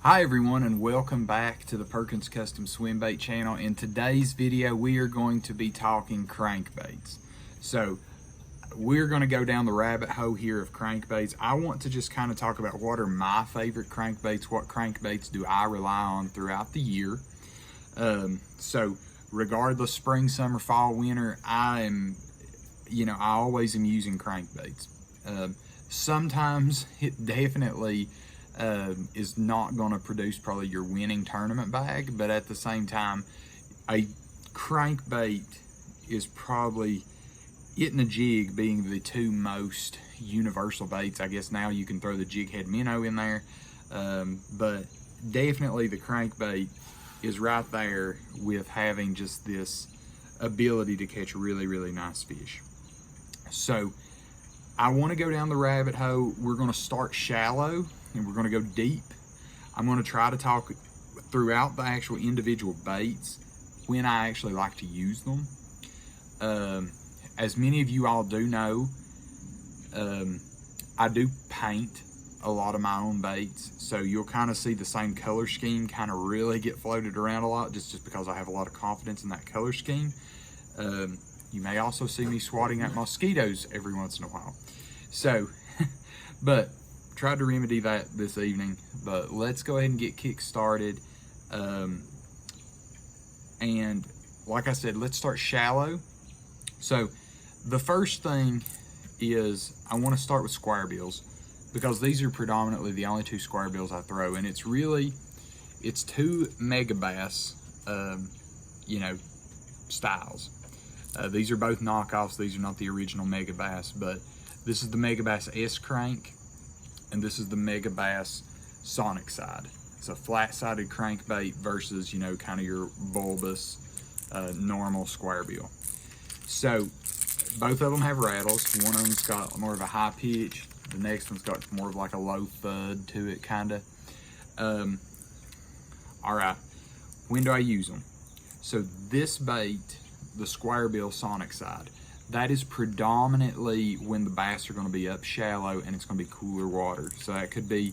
Hi everyone, and welcome back to the Perkins Custom Swim Bait channel. In today's video we are going to be talking crankbaits. So we're going to go down the rabbit hole here of crankbaits. I want to just kind of talk about what are my favorite crankbaits, what crankbaits do I rely on throughout the year. So regardless, spring, summer, fall, winter, I always am using crankbaits. Sometimes it definitely is not going to produce probably your winning tournament bag, but at the same time, a crankbait is probably it and a jig being the two most universal baits. I guess now you can throw the jig head minnow in there, but definitely the crankbait is right there with having just this ability to catch really, really nice fish. So I want to go down the rabbit hole. We're going to start shallow and we're going to go deep. I'm going to try to talk throughout the actual individual baits when I actually like to use them. As many of you all do know, I do paint a lot of my own baits, so you'll kind of see the same color scheme kind of really get floated around a lot just because I have a lot of confidence in that color scheme. You may also see me swatting at mosquitoes every once in a while. So, but tried to remedy that this evening, but let's go ahead and get kick started. And like I said, let's start shallow. So the first thing is I want to start with square bills, because these are predominantly the only two square bills I throw, and it's two Megabass styles. These are both knockoffs. These are not the original Megabass, but this is the Megabass S crank and this is the Megabass Sonic side. It's a flat-sided crankbait versus, kind of your bulbous, normal square bill. So both of them have rattles. One of them's got more of a high pitch. The next one's got more of like a low thud to it, kind of. All right, when do I use them? So this bait, the square bill Sonic side, that is predominantly when the bass are going to be up shallow and it's going to be cooler water. So that could be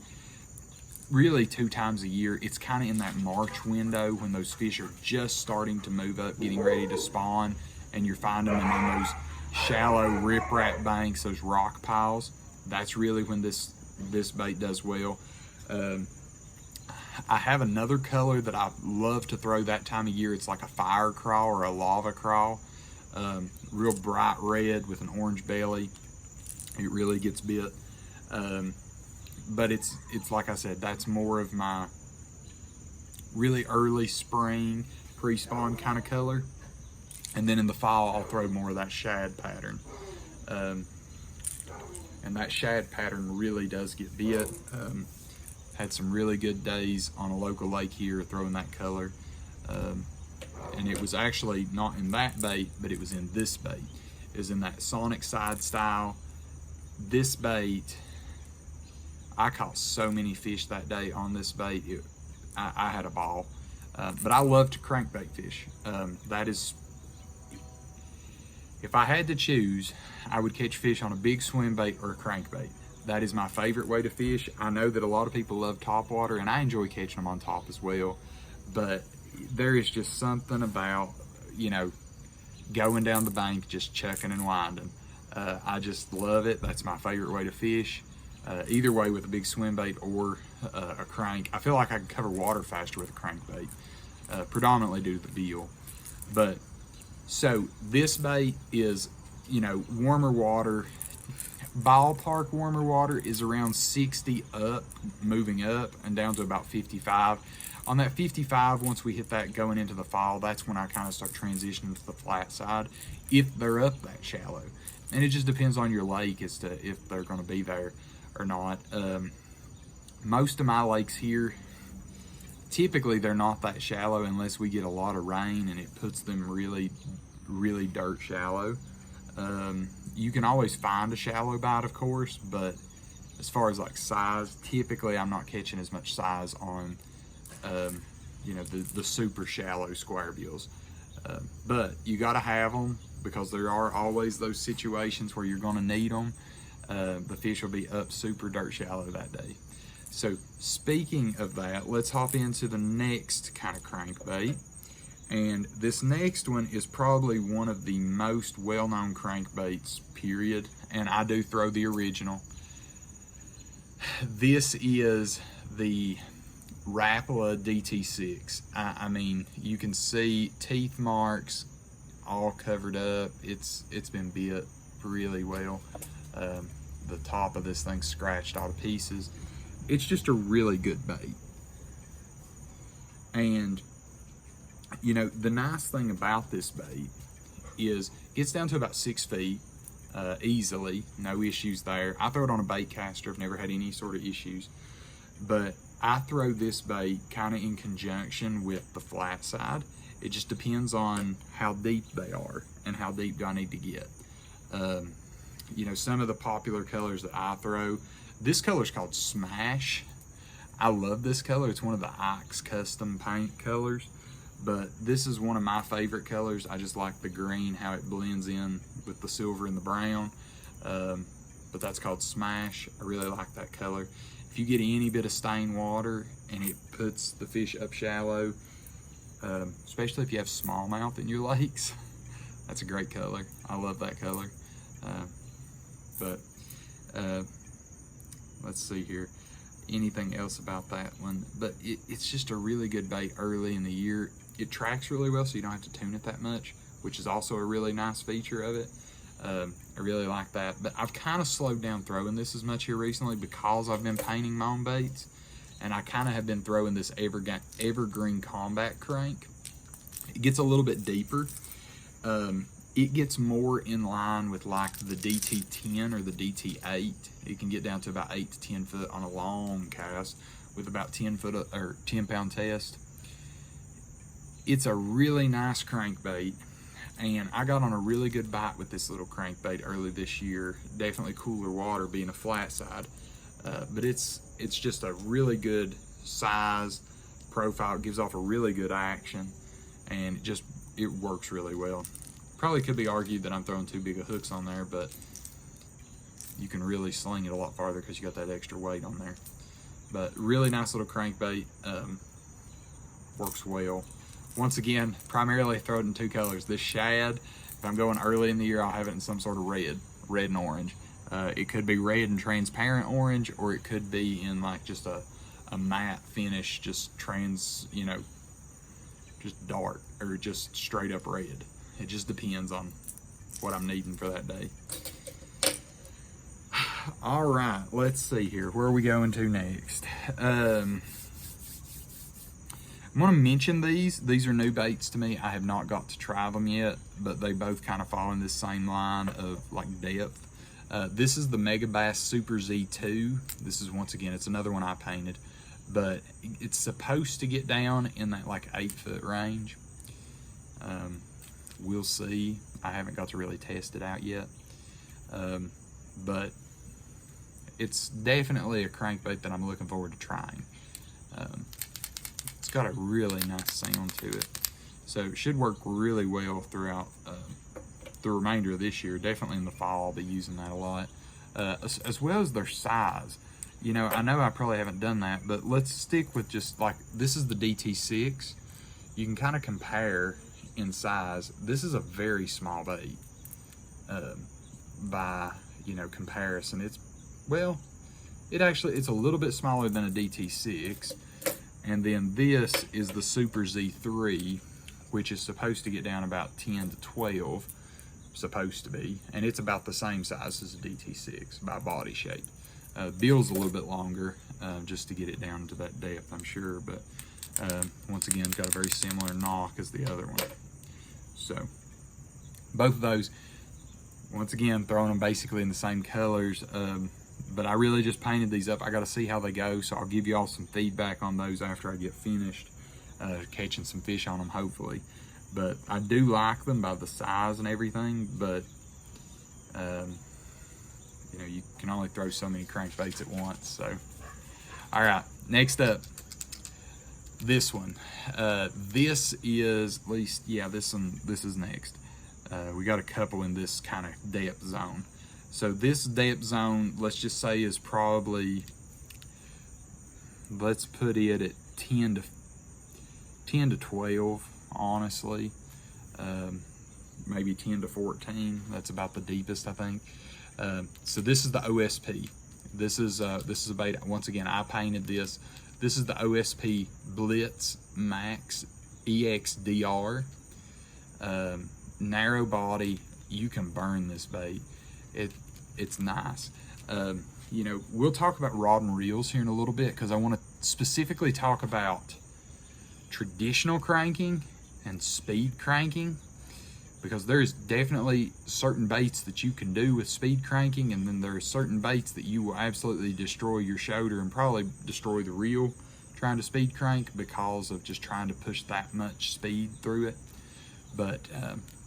really 2 times a year. It's kind of in that March window when those fish are just starting to move up, getting ready to spawn, and you're finding them on those shallow riprap banks, those rock piles. That's really when this bait does well. I have another color that I love to throw that time of year. It's like a fire crawl or a lava crawl. Real bright red with an orange belly. It really gets bit. But it's like I said, that's more of my really early spring pre-spawn kind of color. And then in the fall, I'll throw more of that shad pattern. And that shad pattern really does get bit. Had some really good days on a local lake here throwing that color. And it was actually not in that bait, but it was in this bait. It was in that Sonic side style. This bait, I caught so many fish that day on this bait. I had a ball. But I love to crankbait fish. That is, if I had to choose, I would catch fish on a big swim bait or a crankbait. That is my favorite way to fish. I know that a lot of people love topwater, and I enjoy catching them on top as well. But there is just something about, going down the bank, just chucking and winding. I just love it. That's my favorite way to fish. Either way, with a big swim bait or a crank. I feel like I can cover water faster with a crankbait, predominantly due to the bill. But so this bait is, warmer water. Ballpark warmer water is around 60 up, moving up and down to about 55. On that 55, once we hit that going into the fall, that's when I kind of start transitioning to the flat side, if they're up that shallow. And it just depends on your lake as to if they're going to be there or not. Most of my lakes here, typically they're not that shallow unless we get a lot of rain and it puts them really, really dirt shallow. You can always find a shallow bite, of course, but as far as like size, typically I'm not catching as much size on the super shallow square bills. But you got to have them, because there are always those situations where you're going to need them. The fish will be up super dirt shallow that day. So speaking of that, let's hop into the next kind of crankbait. And this next one is probably one of the most well-known crankbaits, period. And I do throw the original. This is the Rapala DT6. I mean, you can see teeth marks all covered up. It's been bit really well. The top of this thing scratched all to pieces. It's just a really good bait. And you know, the nice thing about this bait is it gets down to about 6 feet easily, no issues there. I throw it on a bait caster, I've never had any sort of issues, but I throw this bait kind of in conjunction with the flat side. It just depends on how deep they are and how deep do I need to get. You know, some of the popular colors that I throw, this color is called Smash. I love this color. It's one of the Ike's custom paint colors, but this is one of my favorite colors. I just like the green, how it blends in with the silver and the brown. But that's called Smash. I really like that color. If you get any bit of stained water and it puts the fish up shallow, especially if you have smallmouth in your lakes, that's a great color. I love that color. Let's see here. Anything else about that one? But it's just a really good bait early in the year. It tracks really well, so you don't have to tune it that much, which is also a really nice feature of it. I really like that. But I've kind of slowed down throwing this as much here recently because I've been painting my own baits, and I kind of have been throwing this Evergreen Combat crank. It gets a little bit deeper. It gets more in line with like the DT10 or the DT8. It can get down to about 8 to 10 foot on a long cast with about 10 pound test. It's a really nice crankbait, and I got on a really good bite with this little crankbait early this year. Definitely cooler water being a flat side, but it's just a really good size profile. It gives off a really good action, and it works really well. Probably could be argued that I'm throwing too big of hooks on there, but you can really sling it a lot farther because you got that extra weight on there. But really nice little crankbait, works well. Once again, primarily throw it in 2 colors. This shad, if I'm going early in the year, I'll have it in some sort of red and orange. It could be red and transparent orange, or it could be in like just a matte finish, just just dark, or just straight up red. It just depends on what I'm needing for that day. All right, let's see here. Where are we going to next? I'm gonna mention these. These are new baits to me. I have not got to try them yet, but they both kind of fall in this same line of like depth. This is the Megabass Super Z2. This is, once again, it's another one I painted, but it's supposed to get down in that like 8 foot range. We'll see. I haven't got to really test it out yet, but it's definitely a crankbait that I'm looking forward to trying. It's got a really nice sound to it, so it should work really well throughout the remainder of this year. Definitely in the fall I'll be using that a lot, as well as their size. You know, I know I probably haven't done that, but let's stick with just like, this is the DT6. You can kind of compare in size. This is a very small bait by, you know, comparison. It's a little bit smaller than a DT6. And then this is the Super Z3, which is supposed to get down about 10 to 12, supposed to be, and it's about the same size as a DT6 by body shape. Bill's a little bit longer, just to get it down to that depth, I'm sure, but once again, it's got a very similar knock as the other one. So both of those, once again, throwing them basically in the same colors, but I really just painted these up. I got to see how they go, so I'll give you all some feedback on those after I get finished catching some fish on them, hopefully. But I do like them by the size and everything, but you know, you can only throw so many crankbaits at once. So all right, next up, this one. This is, at least, yeah, this is next. We got a couple in this kind of depth zone. So this depth zone, let's just say, is probably let's put it at 10 to 12, honestly. Maybe 10 to 14. That's about the deepest, I think. So this is the OSP. This is a bait. Once again, I painted this. This is the OSP Blitz Max EXDR. Narrow body. You can burn this bait. It's nice. You know, we'll talk about rod and reels here in a little bit, because I want to specifically talk about traditional cranking and speed cranking, because there's definitely certain baits that you can do with speed cranking, and then there's certain baits that you will absolutely destroy your shoulder and probably destroy the reel trying to speed crank, because of just trying to push that much speed through it. But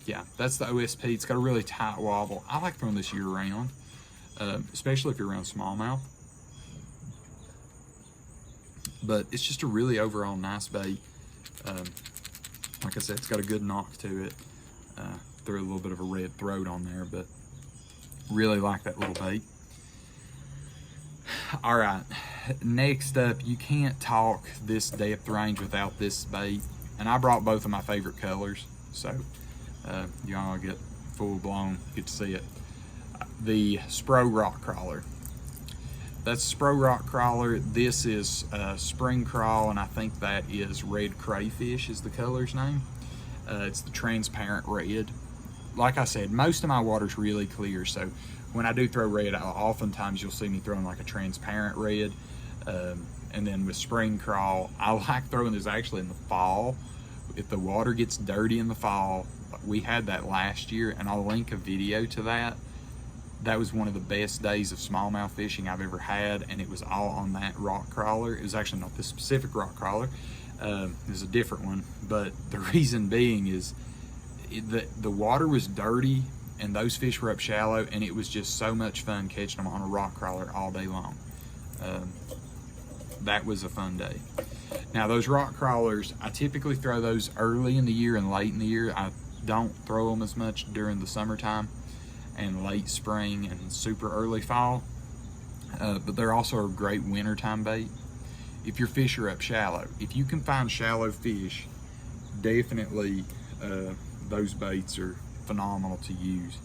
yeah, that's the OSP. It's got a really tight wobble. I like throwing this year round, especially if you're around smallmouth. But it's just a really overall nice bait. Like I said, it's got a good knock to it. Threw a little bit of a red throat on there, but really like that little bait. All right, next up, you can't talk this depth range without this bait. And I brought both of my favorite colors, so y'all get full blown, get to see it. The SPRO rock crawler. That's SPRO rock crawler. This is spring crawl, and I think that is red crayfish is the color's name. It's the transparent red. Like I said, most of my water's really clear, so when I do throw red, oftentimes you'll see me throwing like a transparent red. And then with spring crawl, I like throwing this actually in the fall. If the water gets dirty in the fall, we had that last year, and I'll link a video to that. That was one of the best days of smallmouth fishing I've ever had, and it was all on that rock crawler. It was actually not this specific rock crawler. It was a different one, but the reason being is the water was dirty and those fish were up shallow, and it was just so much fun catching them on a rock crawler all day long. That was a fun day. Now those rock crawlers, I typically throw those early in the year and late in the year. I don't throw them as much during the summertime and late spring and super early fall, but they're also a great wintertime bait if your fish are up shallow. If you can find shallow fish, definitely those baits are phenomenal to use.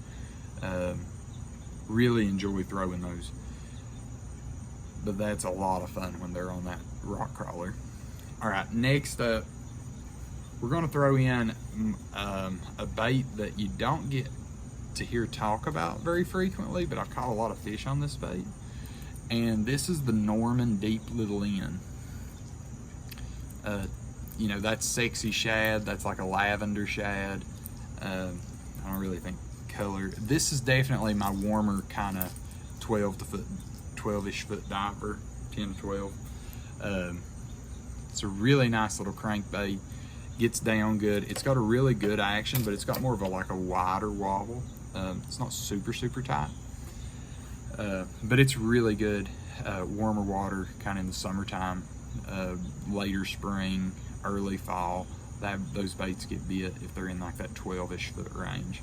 Really enjoy throwing those, but that's a lot of fun when they're on that rock crawler. All right, next up, we're going to throw in a bait that you don't get to hear talk about very frequently, but I've caught a lot of fish on this bait, and this is the Norman Deep Little N. You know, that's sexy shad. That's like a lavender shad. I don't really think color. This is definitely my warmer kind of 12-ish foot diver, 10 to 12. It's a really nice little crankbait. Gets down good. It's got a really good action, but it's got more of a wider wobble. It's not super tight, but it's really good. Warmer water, kind of in the summertime, later spring, early fall. Those baits get bit if they're in like that 12-ish foot range.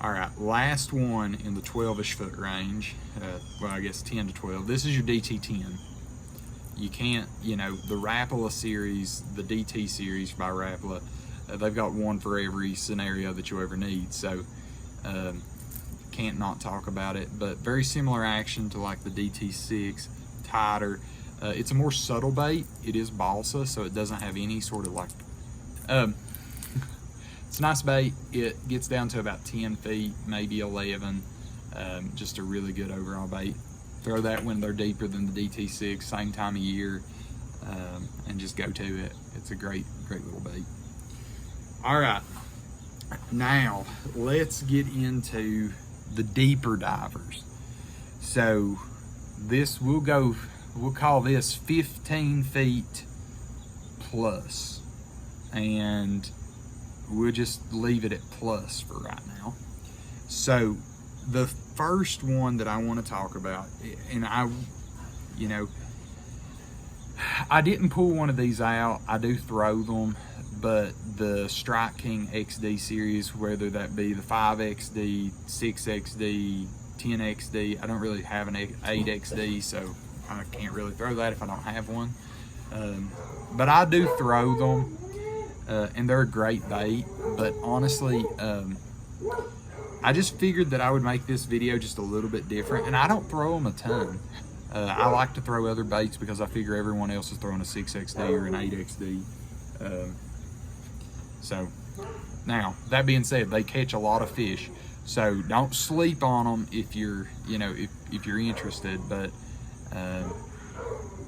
All right, last one in the 12-ish foot range. Well, I guess 10 to 12. This is your DT10. You can't, you know, the Rapala series, the DT series by Rapala, they've got one for every scenario that you ever need. So can't not talk about it, but very similar action to like the DT6, tighter. It's a more subtle bait. It is balsa, so it doesn't have any sort of like, it's a nice bait. It gets down to about 10 feet, maybe 11. Just a really good overall bait. Throw that when they're deeper than the DT6, same time of year, and just go to it. It's a great little bait. All right, now let's get into the deeper divers. So this, we'll call this 15 feet plus, and we'll just leave it at plus for right now. So the first one that I want to talk about, and I didn't pull one of these out. I do throw them, but the Strike King XD series, whether that be the 5XD, 6XD, 10XD, I don't really have an 8XD, so I can't really throw that if I don't have one. But I do throw them, and they're a great bait. But honestly, I just figured that I would make this video just a little bit different, and I don't throw them a ton. I like to throw other baits because I figure everyone else is throwing a 6XD or an 8XD. So now, that being said, they catch a lot of fish, so don't sleep on them if you're, you know, if you're interested. But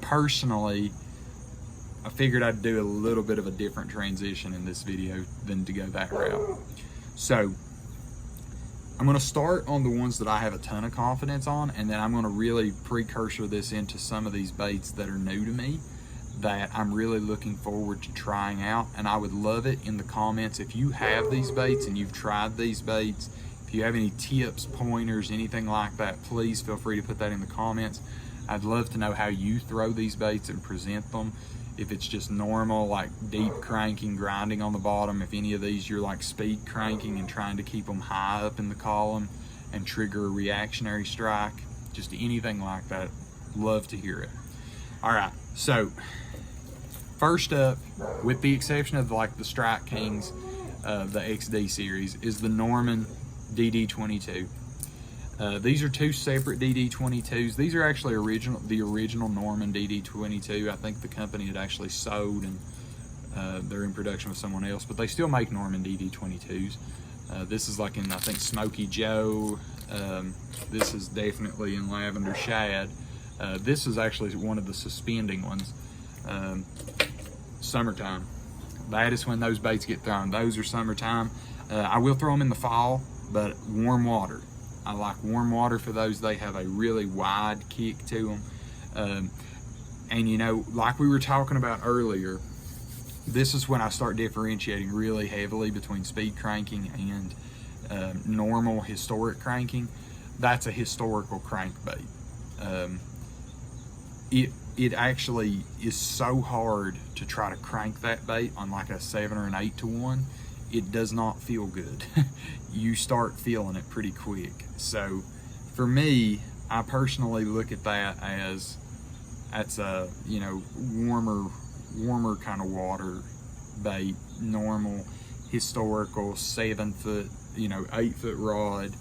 personally, I figured I'd do a little bit of a different transition in this video than to go that route. So I'm going to start on the ones that I have a ton of confidence on, and then I'm going to really precursor this into some of these baits that are new to me that I'm really looking forward to trying out. And I would love it in the comments if you have these baits and you've tried these baits. If you have any tips, pointers, anything like that, please feel free to put that in the comments. I'd love to know how you throw these baits and present them. If it's just normal, like deep cranking, grinding on the bottom. If any of these you're like speed cranking and trying to keep them high up in the column and trigger a reactionary strike, just anything like that, love to hear it. All right, so first up, with the exception of like the Strike Kings, the XD series, is the Norman DD22. These are two separate DD22s. These are actually the original Norman DD22. I think the company had actually sold, and they're in production with someone else, but they still make Norman DD22s. This is like in, I think, Smoky Joe. This is definitely in Lavender Shad. This is actually one of the suspending ones. Summertime. That is when those baits get thrown. Those are summertime. I will throw them in the fall, but warm water. I like warm water for those. They have a really wide kick to them. And you know, like we were talking about earlier, this is when I start differentiating really heavily between speed cranking and normal historic cranking. That's a historical crankbait. It actually is so hard to try to crank that bait on like a 7 or an 8 to 1. It does not feel good. You start feeling it pretty quick. So for me, I personally look at that as that's a, you know, warmer kind of water bait, normal historical 7-foot, you know, 8-foot rod,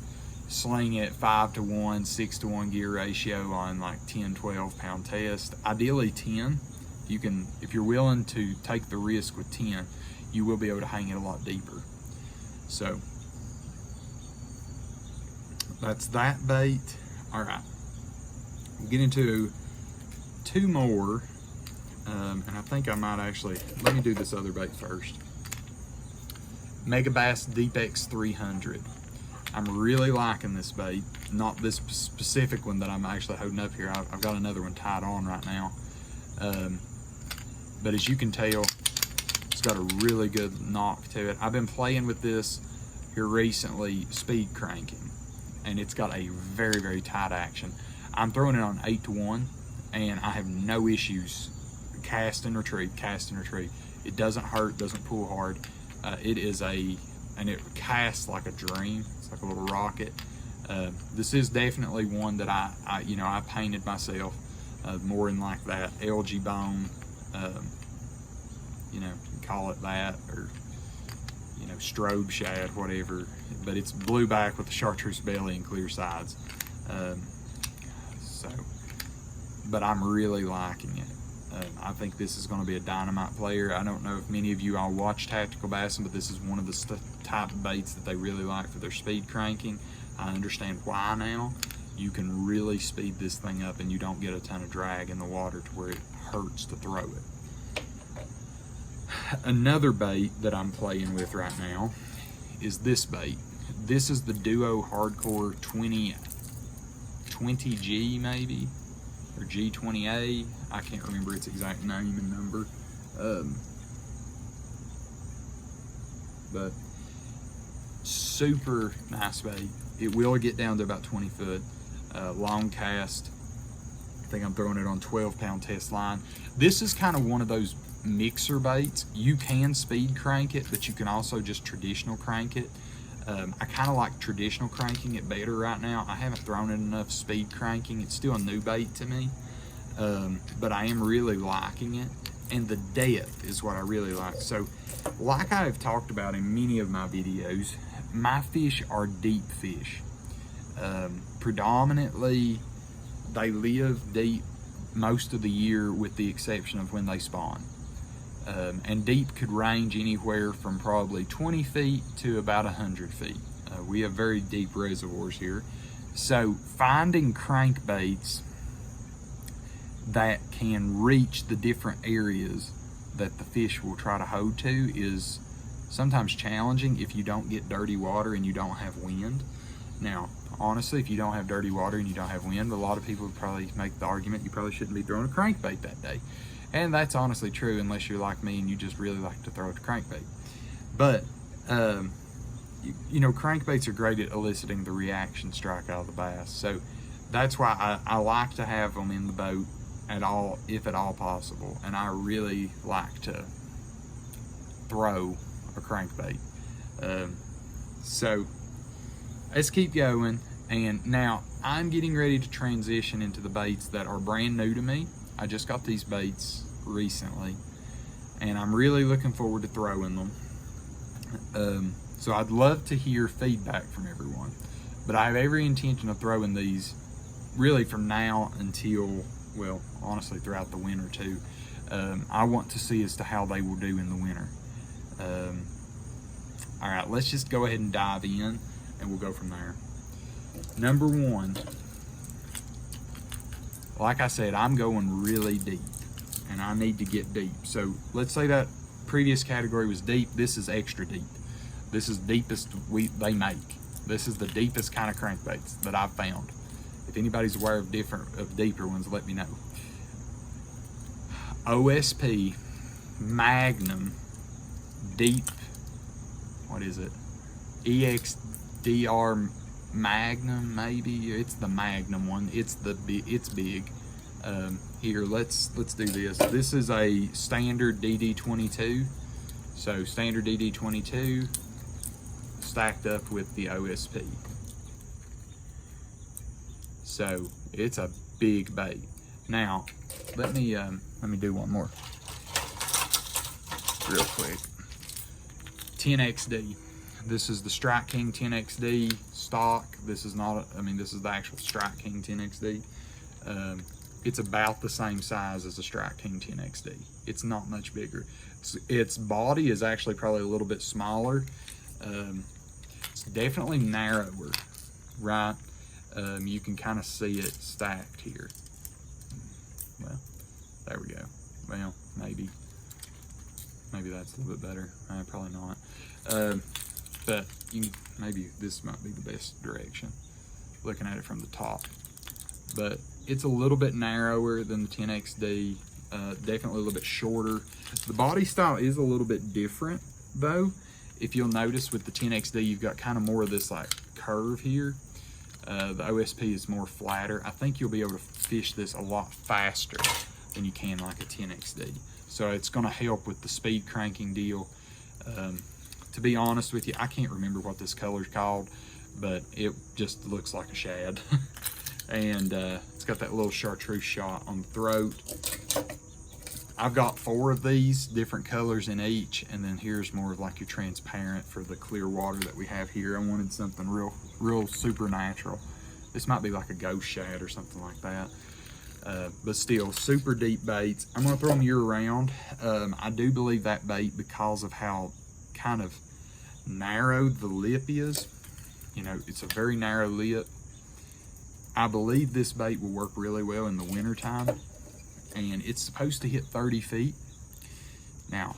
sling it 5 to 1, 6 to 1 gear ratio on like 10-12 pound test. Ideally 10. You can, if you're willing to take the risk with 10, you will be able to hang it a lot deeper. So that's that bait. All right, we'll get into two more, and I think I might actually, let me do this other bait first. Megabass Deep X 300. I'm really liking this bait, not this specific one that I'm actually holding up here. I've got another one tied on right now, but as you can tell, it's got a really good knock to it. I've been playing with this here recently, speed cranking, and it's got a very, very tight action. I'm throwing it on 8 to 1, and I have no issues cast and retrieve. It doesn't hurt, doesn't pull hard. And it casts like a dream. It's like a little rocket. This is definitely one that I painted myself, more in like that algae bone, you know, call it that, or, you know, strobe shad, whatever. But it's blue back with a chartreuse belly and clear sides. But I'm really liking it. I think this is going to be a dynamite player. I don't know if many of you all watch tactical bassing, but this is one of the type of baits that they really like for their speed cranking. I understand why now. You can really speed this thing up and you don't get a ton of drag in the water to where it hurts to throw it. Another bait that I'm playing with right now is this bait. This is the Duo Hardcore 20G maybe, or G20A. I can't remember its exact name and number. But super nice bait. It will get down to about 20 foot. Long cast. I think I'm throwing it on 12 pound test line. This is kind of one of those mixer baits. You can speed crank it, but you can also just traditional crank it. I kind of like traditional cranking it better right now. I haven't thrown it enough speed cranking. It's still a new bait to me. but I am really liking it, and the depth is what I really like. So like I've talked about in many of my videos, my fish are deep fish. Predominantly they live deep most of the year with the exception of when they spawn. And deep could range anywhere from probably 20 feet to about 100 feet. We have very deep reservoirs here. So finding crankbaits that can reach the different areas that the fish will try to hold to is sometimes challenging if you don't get dirty water and you don't have wind. Now, honestly, if you don't have dirty water and you don't have wind, a lot of people would probably make the argument you probably shouldn't be throwing a crankbait that day. And that's honestly true unless you're like me and you just really like to throw a crankbait. But, you know, crankbaits are great at eliciting the reaction strike out of the bass. So that's why I like to have them in the boat at all, if at all possible. And I really like to throw a crankbait. So let's keep going. And now I'm getting ready to transition into the baits that are brand new to me. I just got these baits recently and I'm really looking forward to throwing them. So I'd love to hear feedback from everyone, but I have every intention of throwing these really from now until, well, honestly throughout the winter too. I want to see as to how they will do in the winter. All right, let's just go ahead and dive in and we'll go from there. Number one, like I said, I'm going really deep and I need to get deep. So let's say that previous category was deep. This is extra deep. This is deepest they make. This is the deepest kind of crankbaits that I've found. If anybody's aware of deeper ones, let me know. OSP Magnum Deep, what is it? EXDR Magnum, maybe it's the Magnum one. It's big. Here, let's do this. This is a standard DD22. So standard DD22 stacked up with the OSP. So it's a big bait. Now let me do one more real quick. 10XD. This is the Strike King 10XD stock. This is not, this is the actual Strike King 10XD. It's about the same size as the Strike King 10XD. It's not much bigger. Its body is actually probably a little bit smaller. It's definitely narrower, right? You can kind of see it stacked here. Well, there we go. Well, maybe that's a little bit better. Probably not. But maybe this might be the best direction, looking at it from the top. But it's a little bit narrower than the 10XD, definitely a little bit shorter. The body style is a little bit different though. If you'll notice with the 10XD, you've got kind of more of this like curve here. The OSP is more flatter. I think you'll be able to fish this a lot faster than you can like a 10XD. So it's gonna help with the speed cranking deal. To be honest with you, I can't remember what this color's called, but it just looks like a shad. And it's got that little chartreuse shot on the throat. I've got 4 of these different colors in each, and then here's more of like your transparent for the clear water that we have here. I wanted something real supernatural. This might be like a ghost shad or something like that. But still, super deep baits. I'm gonna throw them year round. I do believe that bait, because of how kind of narrow the lip is, you know, it's a very narrow lip. I believe this bait will work really well in the winter time, and it's supposed to hit 30 feet. Now,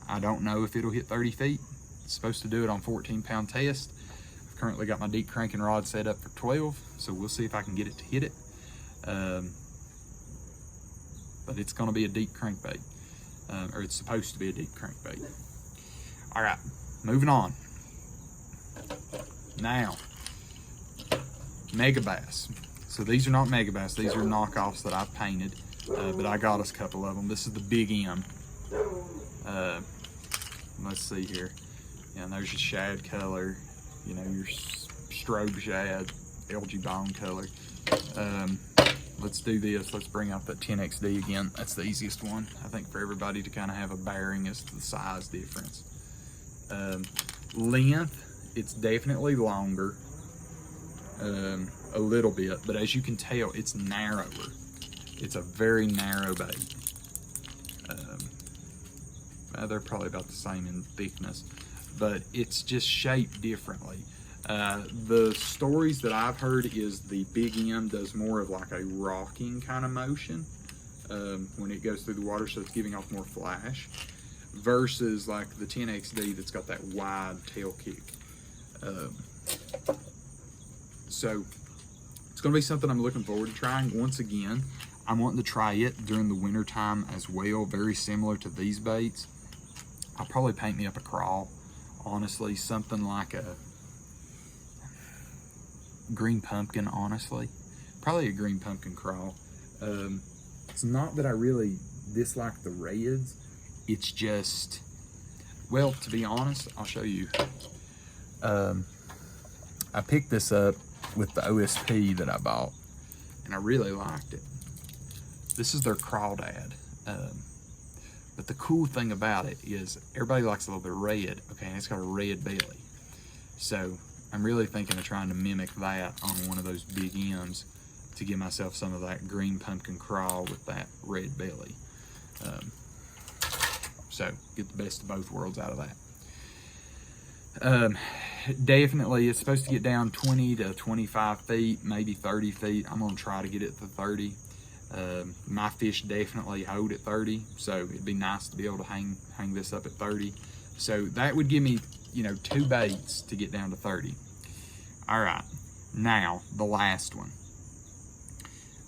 I don't know if it'll hit 30 feet. It's supposed to do it on 14-pound test. I've currently got my deep cranking rod set up for 12, so we'll see if I can get it to hit it. But it's gonna be a deep crankbait, or it's supposed to be a deep crankbait. All right, moving on. Now, Megabass. So these are not Megabass, these are knockoffs that I've painted, but I got us a couple of them. This is the Big M. Let's see here. Yeah, and there's your shad color, you know, your strobe shad, algae bone color. let's do this. Let's bring out the 10XD again. That's the easiest one, I think, for everybody to kind of have a bearing as to the size difference. Length, it's definitely longer, a little bit, but as you can tell, it's narrower. It's a very narrow bait. They're probably about the same in thickness, but it's just shaped differently. The stories that I've heard is the Big M does more of like a rocking kind of motion when it goes through the water, so it's giving off more flash, versus like the 10XD that's got that wide tail kick. So it's going to be something I'm looking forward to trying. Once again, I'm wanting to try it during the winter time as well, very similar to these baits. I'll probably paint me up a crawl, honestly, something like a green pumpkin, honestly. Probably a green pumpkin crawl. It's not that I really dislike the reds, it's just, well, to be honest, I'll show you. I picked this up with the OSP that I bought, and I really liked it. This is their crawdad. But the cool thing about it is everybody likes a little bit of red, okay, and it's got a red belly. So I'm really thinking of trying to mimic that on one of those Big M's to give myself some of that green pumpkin crawl with that red belly. So get the best of both worlds out of that. Definitely, it's supposed to get down 20 to 25 feet, maybe 30 feet. I'm gonna try to get it to 30. My fish definitely hold at 30, so it'd be nice to be able to hang this up at 30. So that would give me, you know, 2 baits to get down to 30. All right, now the last one.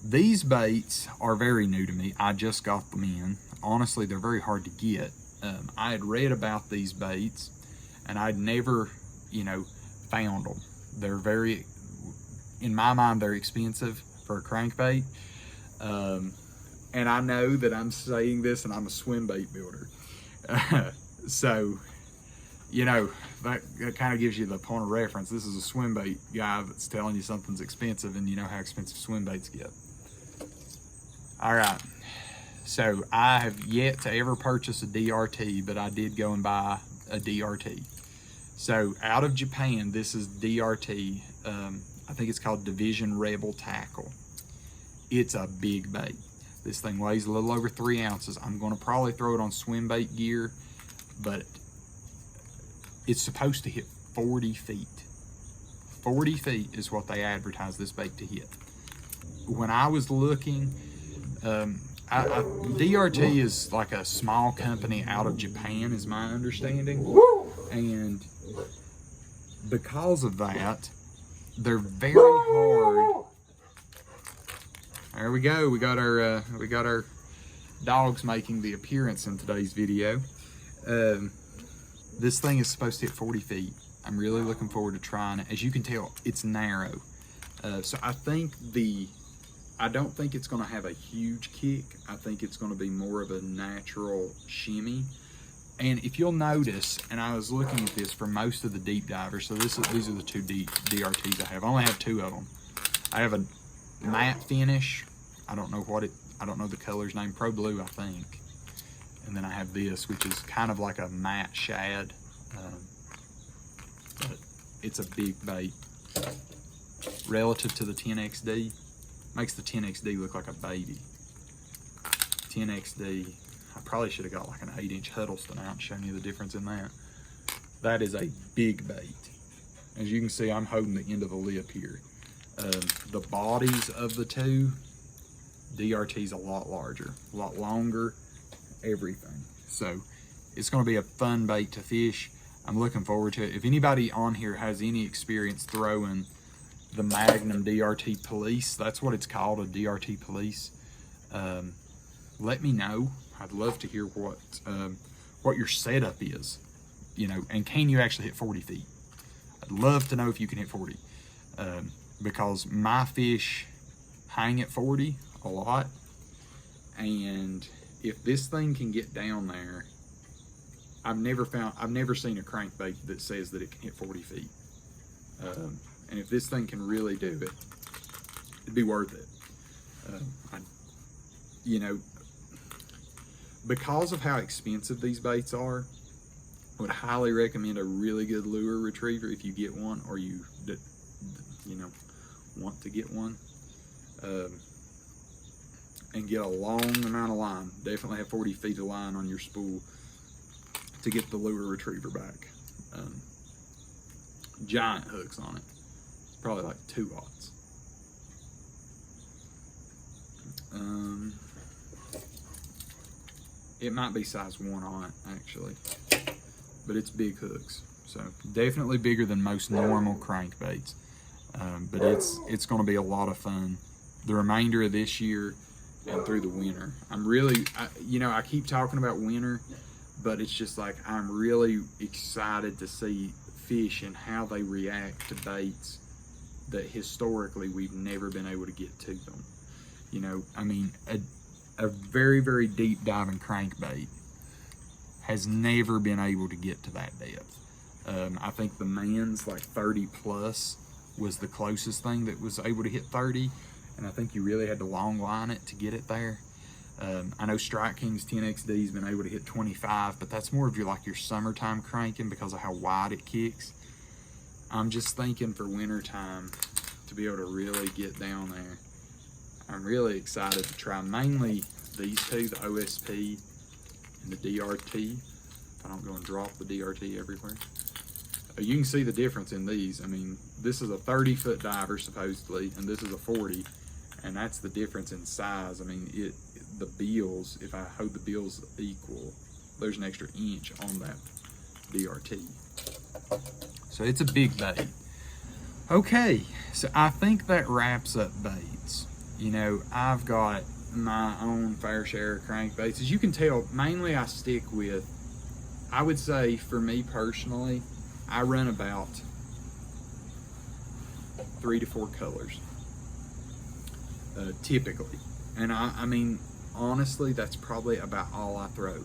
These baits are very new to me. I just got them in. Honestly, they're very hard to get. I had read about these baits, and I'd never, you know, found them. They're very, in my mind, they're expensive for a crankbait. And I know that I'm saying this and I'm a swim bait builder. So, you know, that kind of gives you the point of reference. This is a swim bait guy that's telling you something's expensive, and you know how expensive swim baits get. All right. So I have yet to ever purchase a DRT, but I did go and buy a DRT. So out of Japan, this is DRT. I think it's called Division Rebel Tackle. It's a big bait. This thing weighs a little over 3 ounces. I'm gonna probably throw it on swim bait gear, but it's supposed to hit 40 feet. 40 feet is what they advertise this bait to hit. When I was looking, DRT is like a small company out of Japan, is my understanding. And because of that, they're very hard. There we go. We got our dogs making the appearance in today's video. This thing is supposed to hit 40 feet. I'm really looking forward to trying it. As you can tell, it's narrow. So I don't think it's going to have a huge kick. I think it's going to be more of a natural shimmy. And if you'll notice, and I was looking at this for most of the deep divers, so these are the 2 DRTs I have. I only have 2 of them. I have a matte finish. I don't know the color's name, Pro Blue, I think. And then I have this, which is kind of like a matte shad. But it's a big bait. Relative to the 10XD, makes the 10XD look like a baby. 10XD, I probably should have got like an 8-inch Huddleston out and shown you the difference in that. That is a big bait. As you can see, I'm holding the end of the lip here. The bodies of the 2, DRT's a lot larger, a lot longer, everything. So it's gonna be a fun bait to fish. I'm looking forward to it. If anybody on here has any experience throwing the Magnum DRT Police, that's what it's called, a DRT Police, let me know. I'd love to hear what your setup is, you know, and can you actually hit 40 feet? I'd love to know if you can hit 40, because my fish hang at 40 a lot, and if this thing can get down there, I've never seen a crankbait that says that it can hit 40 feet. And if this thing can really do it, it'd be worth it. You know, because of how expensive these baits are, I would highly recommend a really good lure retriever if you get one, or you know, want to get one, and get a long amount of line. Definitely have 40 feet of line on your spool to get the lure retriever back. Giant hooks on it. It's probably like 2 aughts. It might be size 1 aught actually, but it's big hooks. So definitely bigger than most normal crankbaits. But it's going to be a lot of fun the remainder of this year and through the winter. I'm really, you know, I keep talking about winter, but it's just like I'm really excited to see fish and how they react to baits that historically we've never been able to get to them. You know, I mean, a very, very deep diving crankbait has never been able to get to that depth. I think the man's like 30 plus was the closest thing that was able to hit 30, and I think you really had to long line it to get it there. I know Strike King's 10XD's been able to hit 25, but that's more of your like your summertime cranking because of how wide it kicks. I'm just thinking for wintertime to be able to really get down there. I'm really excited to try mainly these two, the OSP and the DRT. If I don't go and drop the DRT everywhere. You can see the difference in these. I mean, this is a 30-foot diver supposedly, and this is a 40, and that's the difference in size. I mean, the bills, if I hold the bills equal, there's an extra inch on that DRT. So it's a big bait. Okay, so I think that wraps up baits. You know, I've got my own fair share of crankbaits. As you can tell, mainly I stick with, I would say for me personally, I run about 3 to 4 colors, typically. And I mean, honestly, that's probably about all I throw,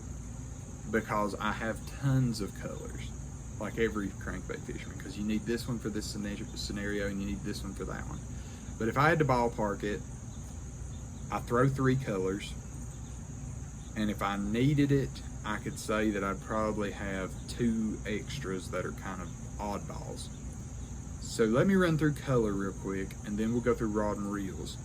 because I have tons of colors, like every crankbait fisherman, because you need this one for this scenario and you need this one for that one. But if I had to ballpark it, I throw 3 colors, and if I needed it, I could say that I'd probably have 2 extras that are kind of oddballs. So let me run through color real quick, and then we'll go through rod and reels.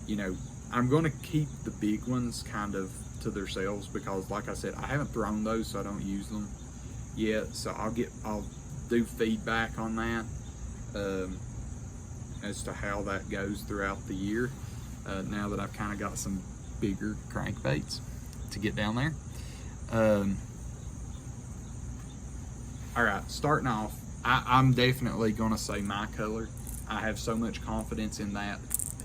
You know, I'm going to keep the big ones kind of to themselves because, like I said, I haven't thrown those, so I don't use them yet. So I'll do feedback on that as to how that goes throughout the year. Now that I've kind of got some bigger crankbaits to get down there. All right, starting off, I'm definitely gonna say my color. I have so much confidence in that.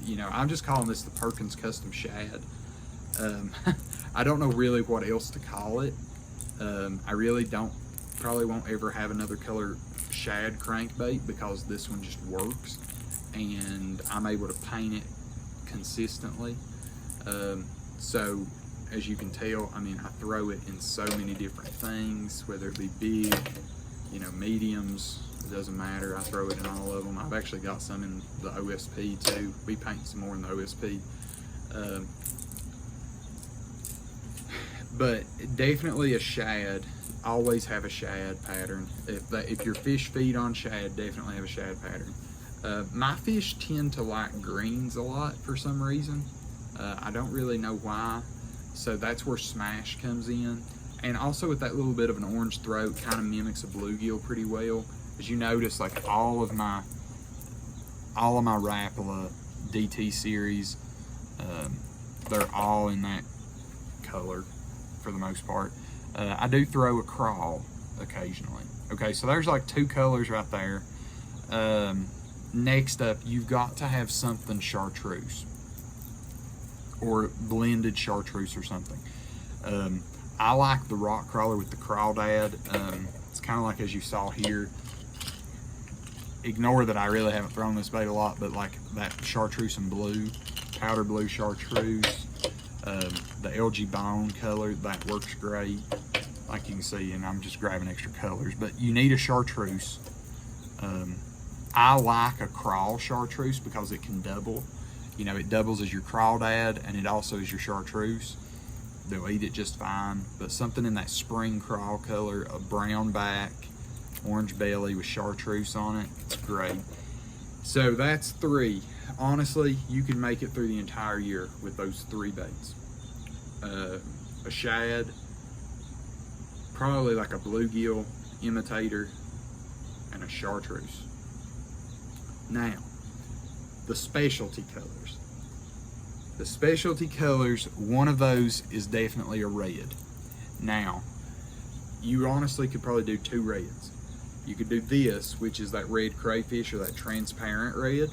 You know, I'm just calling this the Perkins Custom Shad. I don't know really what else to call it. I really probably won't ever have another color shad crankbait because this one just works and I'm able to paint it consistently. So as you can tell, I mean, I throw it in so many different things, whether it be big, you know, mediums, it doesn't matter. I throw it in all of them. I've actually got some in the OSP too. We paint some more in the OSP. But definitely a shad. Always have a shad pattern. If your fish feed on shad, definitely have a shad pattern. My fish tend to like greens a lot for some reason. I don't really know why. So that's where Smash comes in. And also with that little bit of an orange throat, kind of mimics a bluegill pretty well. As you notice, like all of my Rapala DT series, they're all in that color for the most part. I do throw a crawl occasionally. Okay, so there's like 2 colors right there. Next up, you've got to have something chartreuse or blended chartreuse or something. I like the rock crawler with the crawdad. It's kind of like as you saw here. Ignore that I really haven't thrown this bait a lot, but like that chartreuse and blue, powder blue chartreuse, the LG Bone color, that works great. Like you can see, and I'm just grabbing extra colors, but you need a chartreuse. I like a crawl chartreuse because it can double. You know, it doubles as your crawdad and it also is your chartreuse. They'll eat it just fine. But something in that spring crawl color, a brown back, orange belly with chartreuse on it, it's great. So that's 3. Honestly, you can make it through the entire year with those 3 baits. A shad, probably like a bluegill imitator, and a chartreuse. Now, the specialty colors. The specialty colors, one of those is definitely a red. Now, you honestly could probably do 2 reds. You could do this, which is that red crayfish or that transparent red,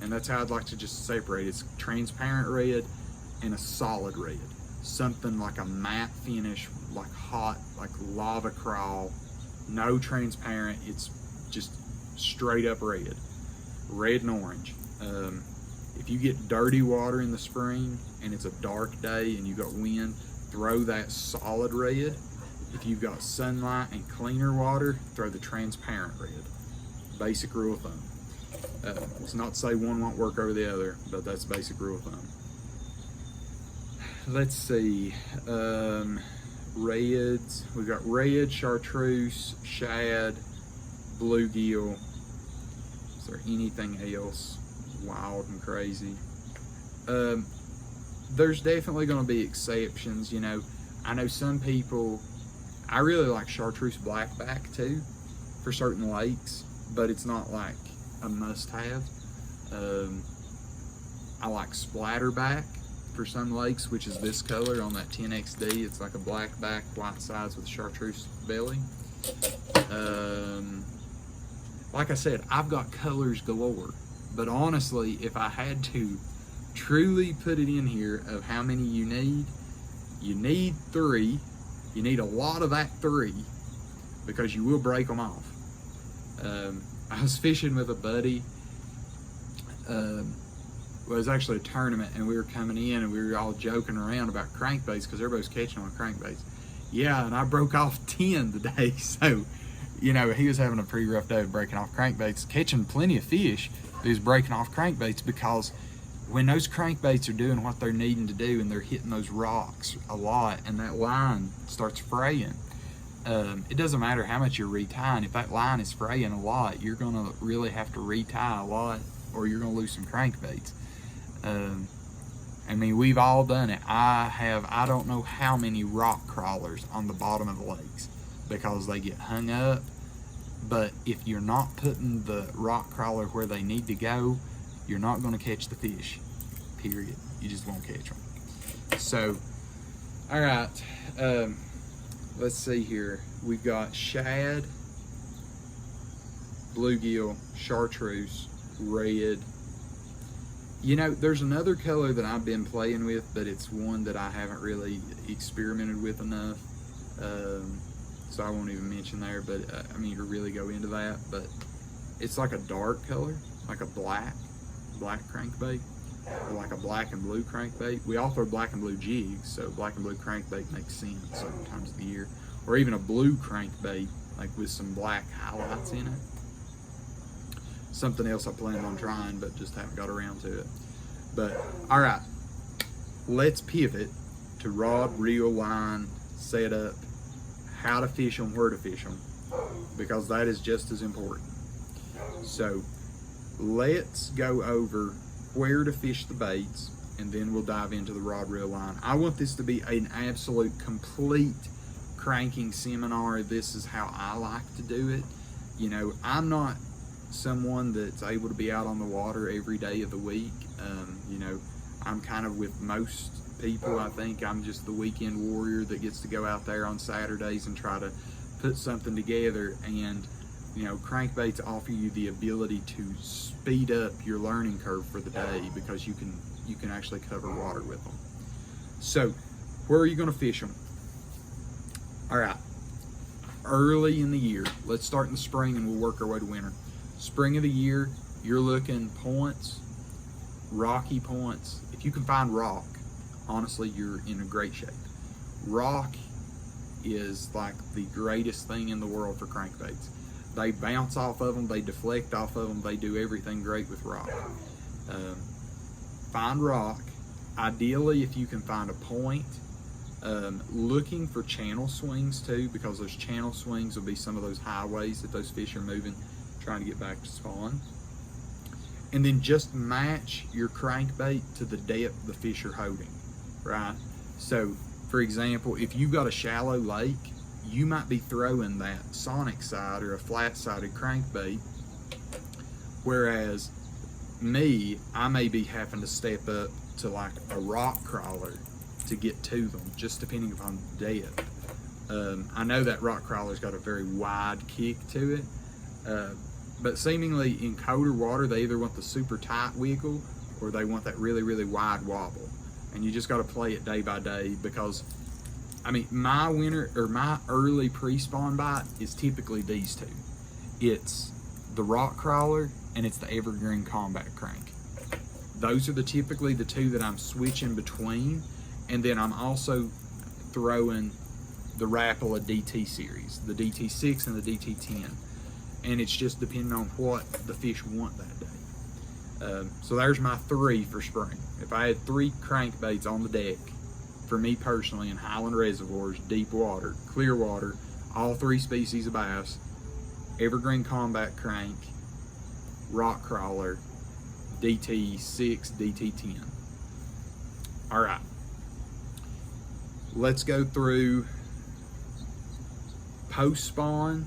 and that's how I'd like to just separate it. It's transparent red and a solid red. Something like a matte finish, like hot, like lava crawl, no transparent, it's just straight up red. Red and orange. If you get dirty water in the spring and it's a dark day and you got wind, throw that solid red. If you've got sunlight and cleaner water, throw the transparent red. Basic rule of thumb. It's not to say one won't work over the other, but that's basic rule of thumb. Let's see, reds. We've got red, chartreuse, shad, bluegill. Is there anything else wild and crazy? There's definitely going to be exceptions. You know, I know some people, I really like chartreuse blackback too for certain lakes, but it's not like a must-have. I like splatterback for some lakes, which is this color on that 10XD. It's like a black back, white sides with a chartreuse belly. Like I said, I've got colors galore, but honestly, if I had to truly put it in here of how many you need 3. You need a lot of that 3 because you will break them off. I was fishing with a buddy. Well, it was actually a tournament, and we were coming in and we were all joking around about crankbaits because everybody's catching them with crankbaits. Yeah, and I broke off 10 today. So, you know, he was having a pretty rough day of breaking off crankbaits, catching plenty of fish. He was breaking off crankbaits because when those crankbaits are doing what they're needing to do and they're hitting those rocks a lot and that line starts fraying, it doesn't matter how much you're retying. If that line is fraying a lot, you're going to really have to retie a lot or you're going to lose some crankbaits. I mean, we've all done it. I don't know how many rock crawlers on the bottom of the lakes because they get hung up. But if you're not putting the rock crawler where they need to go, you're not going to catch the fish, period. You just won't catch them. So, all right, let's see here. We've got shad, bluegill, chartreuse, red. You know, there's another color that I've been playing with, but it's one that I haven't really experimented with enough. So I won't even mention there, but I mean, to really go into that, but it's like a dark color, like a black crankbait, or like a black and blue crankbait. We all throw black and blue jigs, so black and blue crankbait makes sense certain times of the year. Or even a blue crankbait, like with some black highlights in it. Something else I plan on trying, but just haven't got around to it. But, all right, let's pivot to rod, reel, line, setup, how to fish them, where to fish them, because that is just as important. So, let's go over where to fish the baits, and then we'll dive into the rod, reel, line. I want this to be an absolute complete cranking seminar. This is how I like to do it. You know, I'm not someone that's able to be out on the water every day of the week. You know, I'm kind of with most people. I think I'm just the weekend warrior that gets to go out there on Saturdays and try to put something together. And you know, crankbaits offer you the ability to speed up your learning curve for the day because you can actually cover water with them. So, where are you going to fish them? All right, early in the year. Let's start in the spring and we'll work our way to winter. Spring of the year, you're looking points, rocky points. If you can find rock, honestly, you're in a great shape. Rock is like the greatest thing in the world for crankbaits. They bounce off of them, they deflect off of them, they do everything great with rock. find rock. Ideally, if you can find a point, looking for channel swings too, because those channel swings will be some of those highways that those fish are moving, trying to get back to spawn. And then just match your crankbait to the depth the fish are holding, right? So, for example, if you've got a shallow lake, you might be throwing that sonic side or a flat-sided crankbait, whereas me, I may be having to step up to like a rock crawler to get to them, just depending upon the depth. I know that rock crawler's got a very wide kick to it, but seemingly in colder water, they either want the super tight wiggle or they want that really, really wide wobble. And you just got to play it day by day, because I mean, my early pre-spawn bite is typically these two. It's the rock crawler and it's the evergreen combat crank. Those are typically the two that I'm switching between. And then I'm also throwing the Rapala DT series, the DT6 and the DT10. And it's just depending on what the fish want that day. So there's my 3 for spring. If I had 3 crankbaits on the deck, for me personally, in highland reservoirs, deep water, clear water, all 3 species of bass, evergreen combat crank, rock crawler, DT6, DT10. All right, let's go through post-spawn.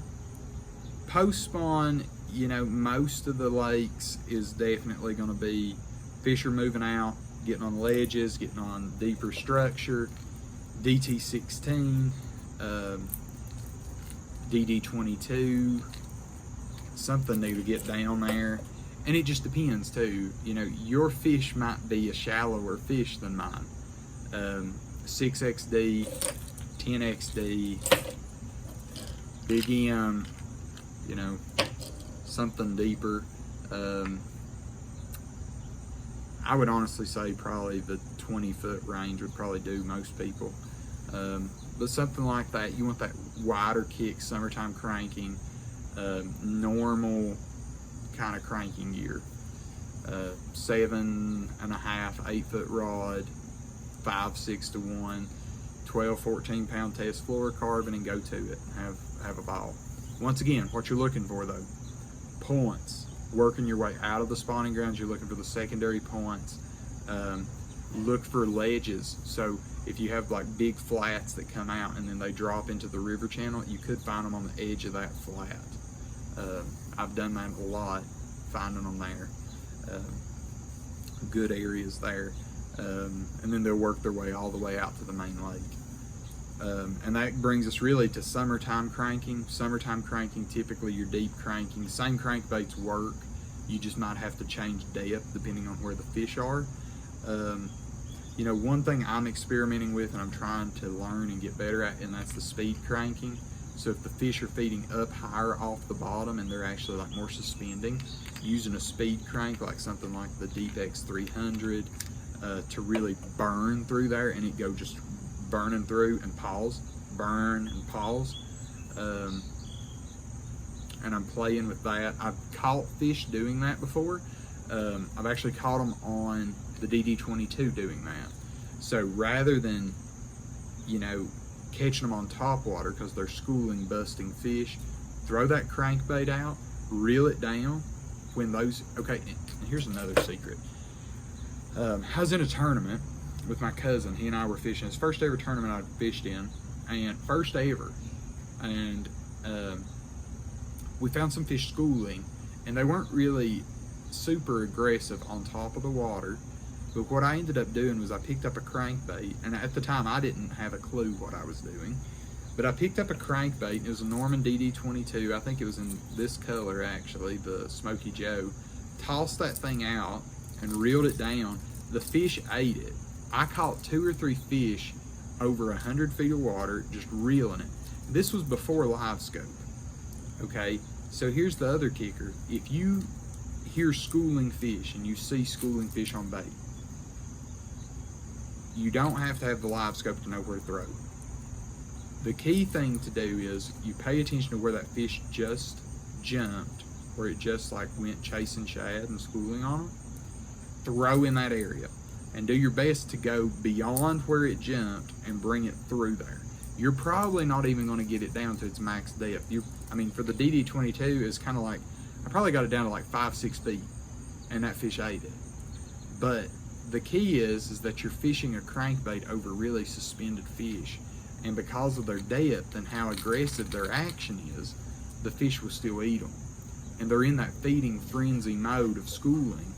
Post-spawn, you know, most of the lakes is definitely going to be fish are moving out, getting on ledges, getting on deeper structure, DT16, DD22, something new to get down there. And it just depends too. You know, your fish might be a shallower fish than mine. 6XD, 10XD, Big M, you know, something deeper. I would honestly say probably the 20-foot range would probably do most people. But something like that, you want that wider kick, summertime cranking, normal kind of cranking gear. 7.5, 8-foot rod, 5/6 to 1, 12, 14 pound test fluorocarbon, and go to it. Have a ball. Once again, what you're looking for though, points. Working your way out of the spawning grounds, you're looking for the secondary points. Look for ledges. So if you have like big flats that come out and then they drop into the river channel, you could find them on the edge of that flat. I've done that a lot, finding them there. Good areas there. And then they'll work their way all the way out to the main lake. And that brings us really to summertime cranking. Summertime cranking, typically your deep cranking. Same crankbaits work, you just might have to change depth depending on where the fish are. You know, one thing I'm experimenting with and I'm trying to learn and get better at, and that's the speed cranking. So if the fish are feeding up higher off the bottom and they're actually like more suspending, using a speed crank like something like the Deep X300 to really burn through there, and it go just burning through and pause, burn and pause. And I'm playing with that. I've caught fish doing that before. I've actually caught them on the DD22 doing that. So rather than, you know, catching them on top water because they're schooling, busting fish, throw that crankbait out, reel it down when those, okay, and here's another secret. I was in a tournament with my cousin. He and I were fishing. His first ever tournament I'd fished in, and first ever. And we found some fish schooling, and they weren't really super aggressive on top of the water. But what I ended up doing was I picked up a crankbait, and at the time I didn't have a clue what I was doing. But I picked up a crankbait, and it was a Norman DD22. I think it was in this color actually, the Smoky Joe. Tossed that thing out and reeled it down. The fish ate it. I caught 2 or 3 fish over 100 feet of water, just reeling it. This was before live scope. Okay, so here's the other kicker. If you hear schooling fish and you see schooling fish on bait, you don't have to have the live scope to know where to throw. The key thing to do is you pay attention to where that fish just jumped, where it just like went chasing shad and schooling on them. throw in that area and do your best to go beyond where it jumped and bring it through there. You're probably not even going to get it down to its max depth. I mean, for the DD22, it's kind of like, I probably got it down to like 5-6 feet, and that fish ate it. But the key is that you're fishing a crankbait over really suspended fish, and because of their depth and how aggressive their action is, the fish will still eat them. And they're in that feeding frenzy mode of schooling,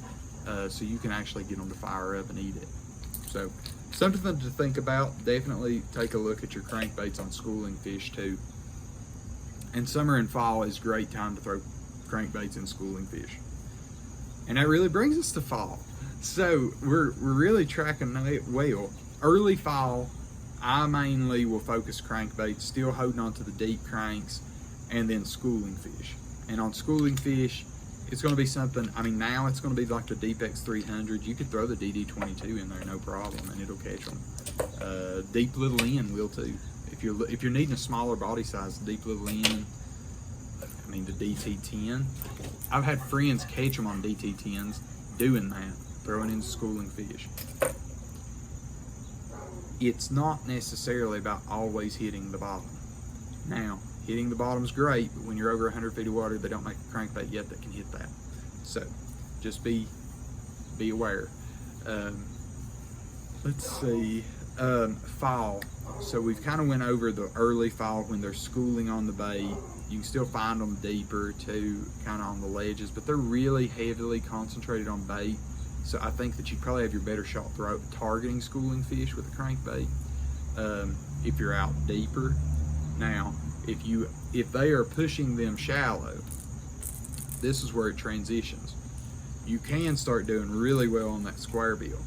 so you can actually get them to fire up and eat it. So something to think about. Definitely take a look at your crankbaits on schooling fish too. And summer and fall is a great time to throw crankbaits in schooling fish. And that really brings us to fall. So we're really tracking well. Early fall, I mainly will focus crankbaits, still holding on to the deep cranks, and then schooling fish. And on schooling fish, it's going to be something, I mean, now it's going to be like the Deep X300. You could throw the DD22 in there, no problem, and it'll catch them. Deep Little N will too. If you're needing a smaller body size, Deep Little N, I mean the DT10. I've had friends catch them on DT10s doing that, throwing in schooling fish. It's not necessarily about always hitting the bottom. Now, hitting the bottom's great, but when you're over 100 feet of water, they don't make a crankbait yet that can hit that. So, just be aware. Let's see, fall. So we've kind of went over the early fall when they're schooling on the bait. You can still find them deeper too, kind of on the ledges, but they're really heavily concentrated on bait. So I think that you probably have your better shot targeting schooling fish with a crankbait if you're out deeper. Now, if they are pushing them shallow, this is where it transitions. You can start doing really well on that square bill.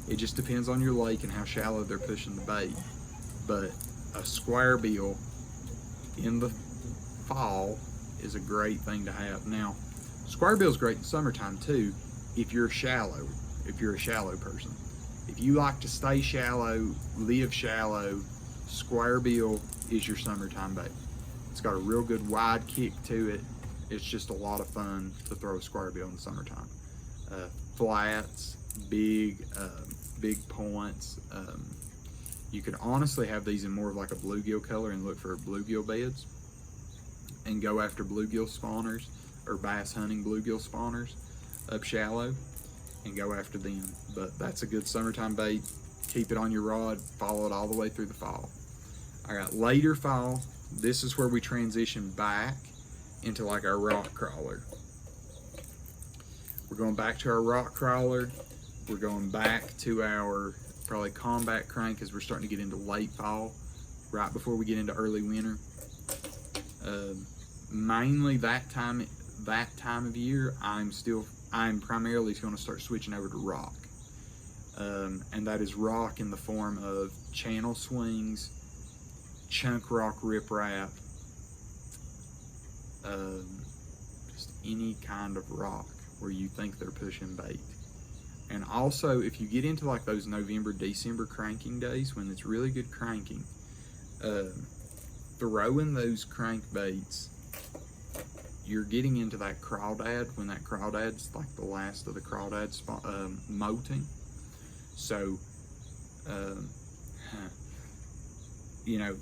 It just depends on your lake and how shallow they're pushing the bait. But a square bill in the fall is a great thing to have. Now, square bill is great in summertime too if you're shallow, if you're a shallow person. If you like to stay shallow, live shallow, square bill is your summertime bait. It's got a real good wide kick to it. It's just a lot of fun to throw a square bill in the summertime. Flats, big points. You could honestly have these in more of like a bluegill color and look for bluegill beds and go after bluegill spawners or bass hunting bluegill spawners up shallow and go after them. But that's a good summertime bait. Keep it on your rod, follow it all the way through the fall. All right, later fall, this is where we transition back into like our rock crawler. We're going back to our rock crawler. We're going back to our probably combat crank as we're starting to get into late fall, right before we get into early winter. Mainly that time of year, I'm primarily going to start switching over to rock. And that is rock in the form of channel swings, chunk rock riprap, just any kind of rock where you think they're pushing bait. And also, if you get into like those November, December cranking days when it's really good cranking, throwing those crankbaits, you're getting into that crawdad when that crawdad's like the last of the crawdads molting. So, you know,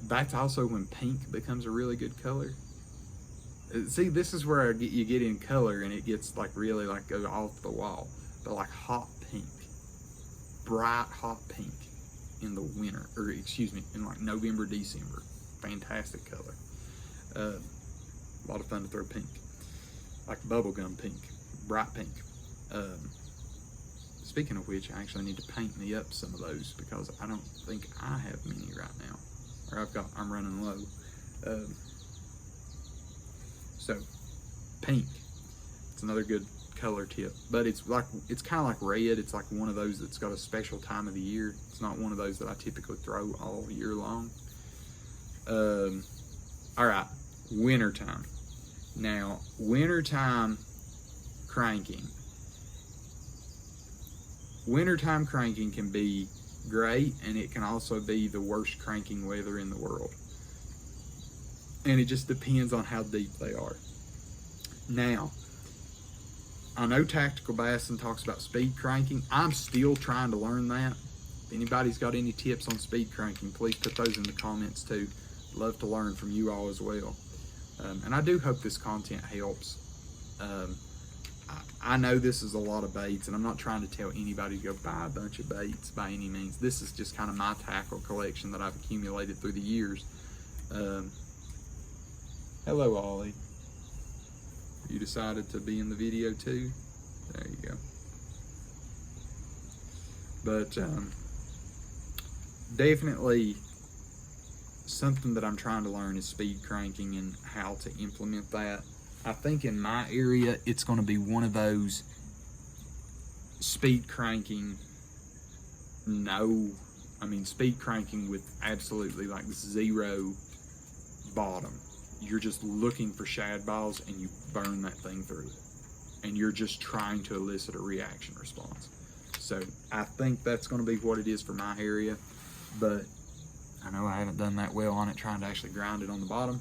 that's also when pink becomes a really good color. See, this is where you get in color and it gets like really like go off the wall. But like hot pink, bright hot pink in the winter, or excuse me, in like November, December. Fantastic color. A lot of fun to throw pink. Like bubblegum pink, bright pink. Speaking of which, I actually need to paint me up some of those because I don't think I have many right now. Or I'm running low. So, pink. It's another good color tip. But it's kind of like red. It's like one of those that's got a special time of the year. It's not one of those that I typically throw all year long. All right, wintertime. Now, wintertime cranking. Wintertime cranking can be great, and it can also be the worst cranking weather in the world. And it just depends on how deep they are. Now, I know Tactical Bassin talks about speed cranking. I'm still trying to learn that. If anybody's got any tips on speed cranking, please put those in the comments too. Love to learn from you all as well. And I do hope this content helps. I know this is a lot of baits, and I'm not trying to tell anybody to go buy a bunch of baits by any means. This is just kind of my tackle collection that I've accumulated through the years. Hello, Ollie. You decided to be in the video too? There you go. But definitely something that I'm trying to learn is speed cranking and how to implement that. I think in my area, it's going to be one of those speed cranking, speed cranking with absolutely like 0 bottom. You're just looking for shad balls and you burn that thing through. And you're just trying to elicit a reaction response. So I think that's going to be what it is for my area. But I know I haven't done that well on it, trying to actually grind it on the bottom.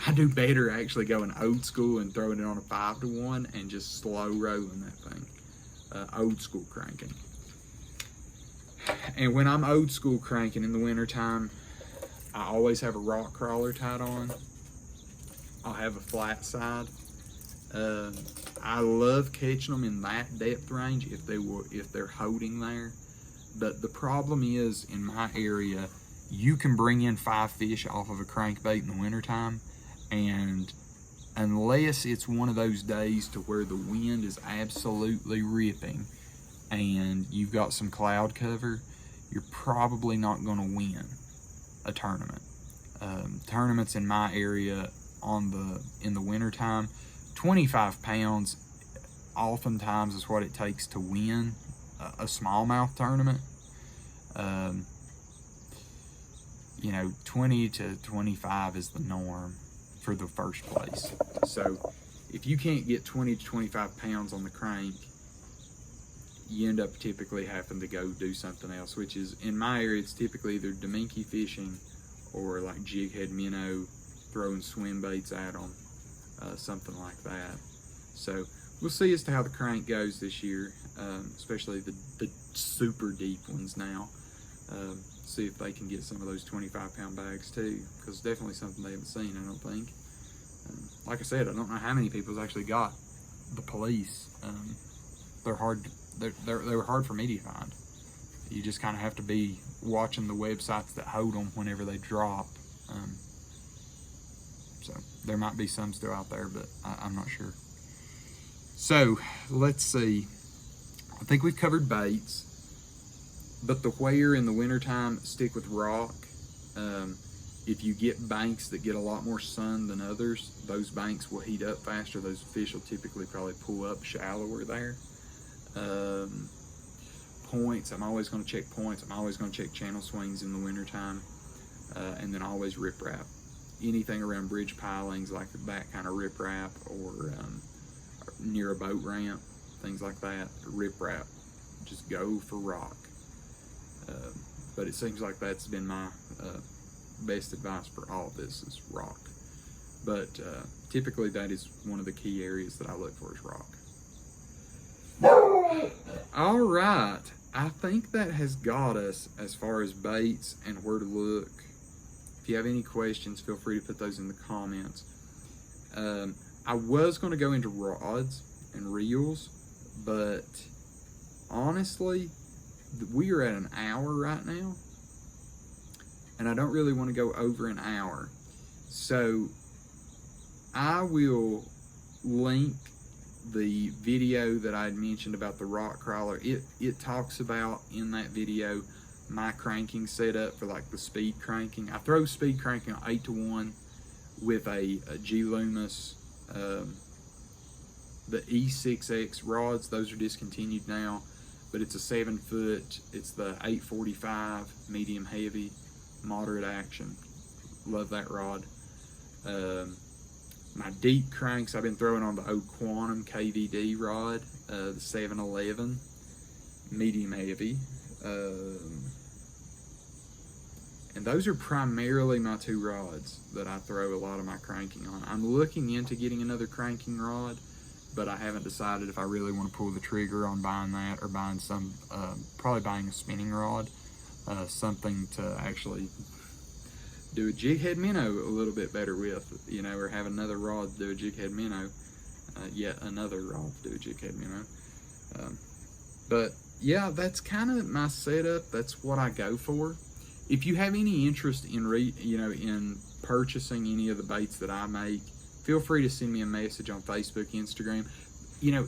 I do better actually going old school and throwing it on a 5-to-1 and just slow rolling that thing. Old school cranking. And when I'm old school cranking in the wintertime, I always have a rock crawler tied on. I'll have a flat side. I love catching them in that depth range if they're holding there. But the problem is, in my area, you can bring in 5 fish off of a crankbait in the wintertime, and unless it's one of those days to where the wind is absolutely ripping and you've got some cloud cover, you're probably not going to win a tournament. Tournaments in my area in the wintertime, 25 pounds oftentimes is what it takes to win a smallmouth tournament. 20 to 25 is the norm for the first place. So if you can't get 20 to 25 pounds on the crank, you end up typically having to go do something else, which is, in my area, it's typically either Dominky fishing or like jig head minnow, throwing swim baits at them, something like that. So we'll see as to how the crank goes this year, especially the super deep ones now. See if they can get some of those 25-pound bags too, because it's definitely something they haven't seen, I don't think. Like I said, I don't know how many people's actually got the police. They're hard. They were hard for me to find. You just kind of have to be watching the websites that hold them whenever they drop. So there might be some still out there, but I'm not sure. So let's see. I think we've covered baits. But the where in the wintertime, stick with rock. If you get banks that get a lot more sun than others, those banks will heat up faster. Those fish will typically probably pull up shallower there. Points, I'm always going to check points. I'm always going to check channel swings in the wintertime. And then always riprap. Anything around bridge pilings like that kind of riprap, or near a boat ramp, things like that, riprap. Just go for rock. But it seems like that's been my best advice for all of this, is rock. But typically that is one of the key areas that I look for, is rock. All right, I think that has got us as far as baits and where to look. If you have any questions, feel free to put those in the comments. I was going to go into rods and reels, but honestly, we are at an hour right now, and I don't really want to go over an hour. So I will link the video that I had mentioned about the rock crawler. It talks about, in that video, my cranking setup for like the speed cranking. I throw speed cranking on 8-to-1 with a G Loomis, the E6X rods. Those are discontinued now, but it's a 7-foot. It's the 845 medium heavy, moderate action. Love that rod. My deep cranks, I've been throwing on the old Quantum KVD rod, the 711 medium heavy. And those are primarily my 2 rods that I throw a lot of my cranking on. I'm looking into getting another cranking rod, but I haven't decided if I really want to pull the trigger on buying that or buying some, probably buying a spinning rod, something to actually do a jig head minnow a little bit better with, you know, or have another rod to do a jig head minnow, yet another rod to do a jig head minnow. But yeah, that's kind of my setup. That's what I go for. If you have any interest in in purchasing any of the baits that I make, feel free to send me a message on Facebook, Instagram. You know,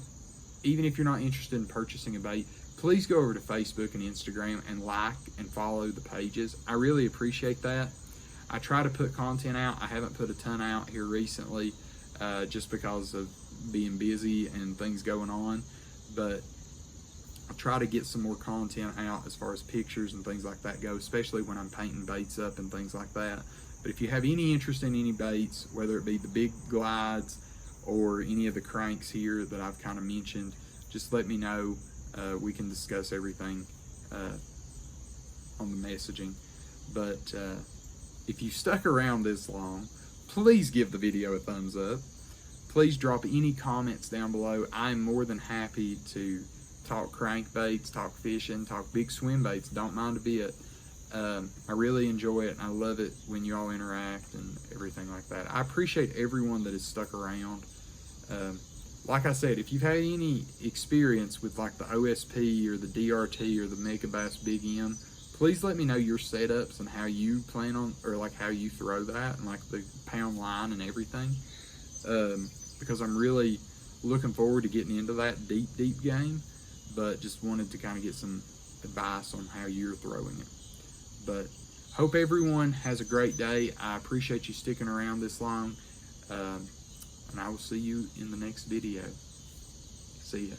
even if you're not interested in purchasing a bait, please go over to Facebook and Instagram and like and follow the pages. I really appreciate that. I try to put content out. I haven't put a ton out here recently, just because of being busy and things going on, but I'll try to get some more content out as far as pictures and things like that go, especially when I'm painting baits up and things like that. But if you have any interest in any baits, whether it be the big glides or any of the cranks here that I've kind of mentioned, just let me know. We can discuss everything on the messaging. But if you stuck around this long, please give the video a thumbs up. Please drop any comments down below. I'm more than happy to talk crankbaits, talk fishing, talk big swim baits. Don't mind a bit. I really enjoy it, and I love it when you all interact and everything like that. I appreciate everyone that has stuck around. Like I said, if you've had any experience with like the OSP or the DRT or the Megabass Big M, please let me know your setups and how you plan on, or like how you throw that and like the pound line and everything. Because I'm really looking forward to getting into that deep game, but just wanted to kind of get some advice on how you're throwing it. But hope everyone has a great day. I appreciate you sticking around this long, and I will see you in the next video. See ya.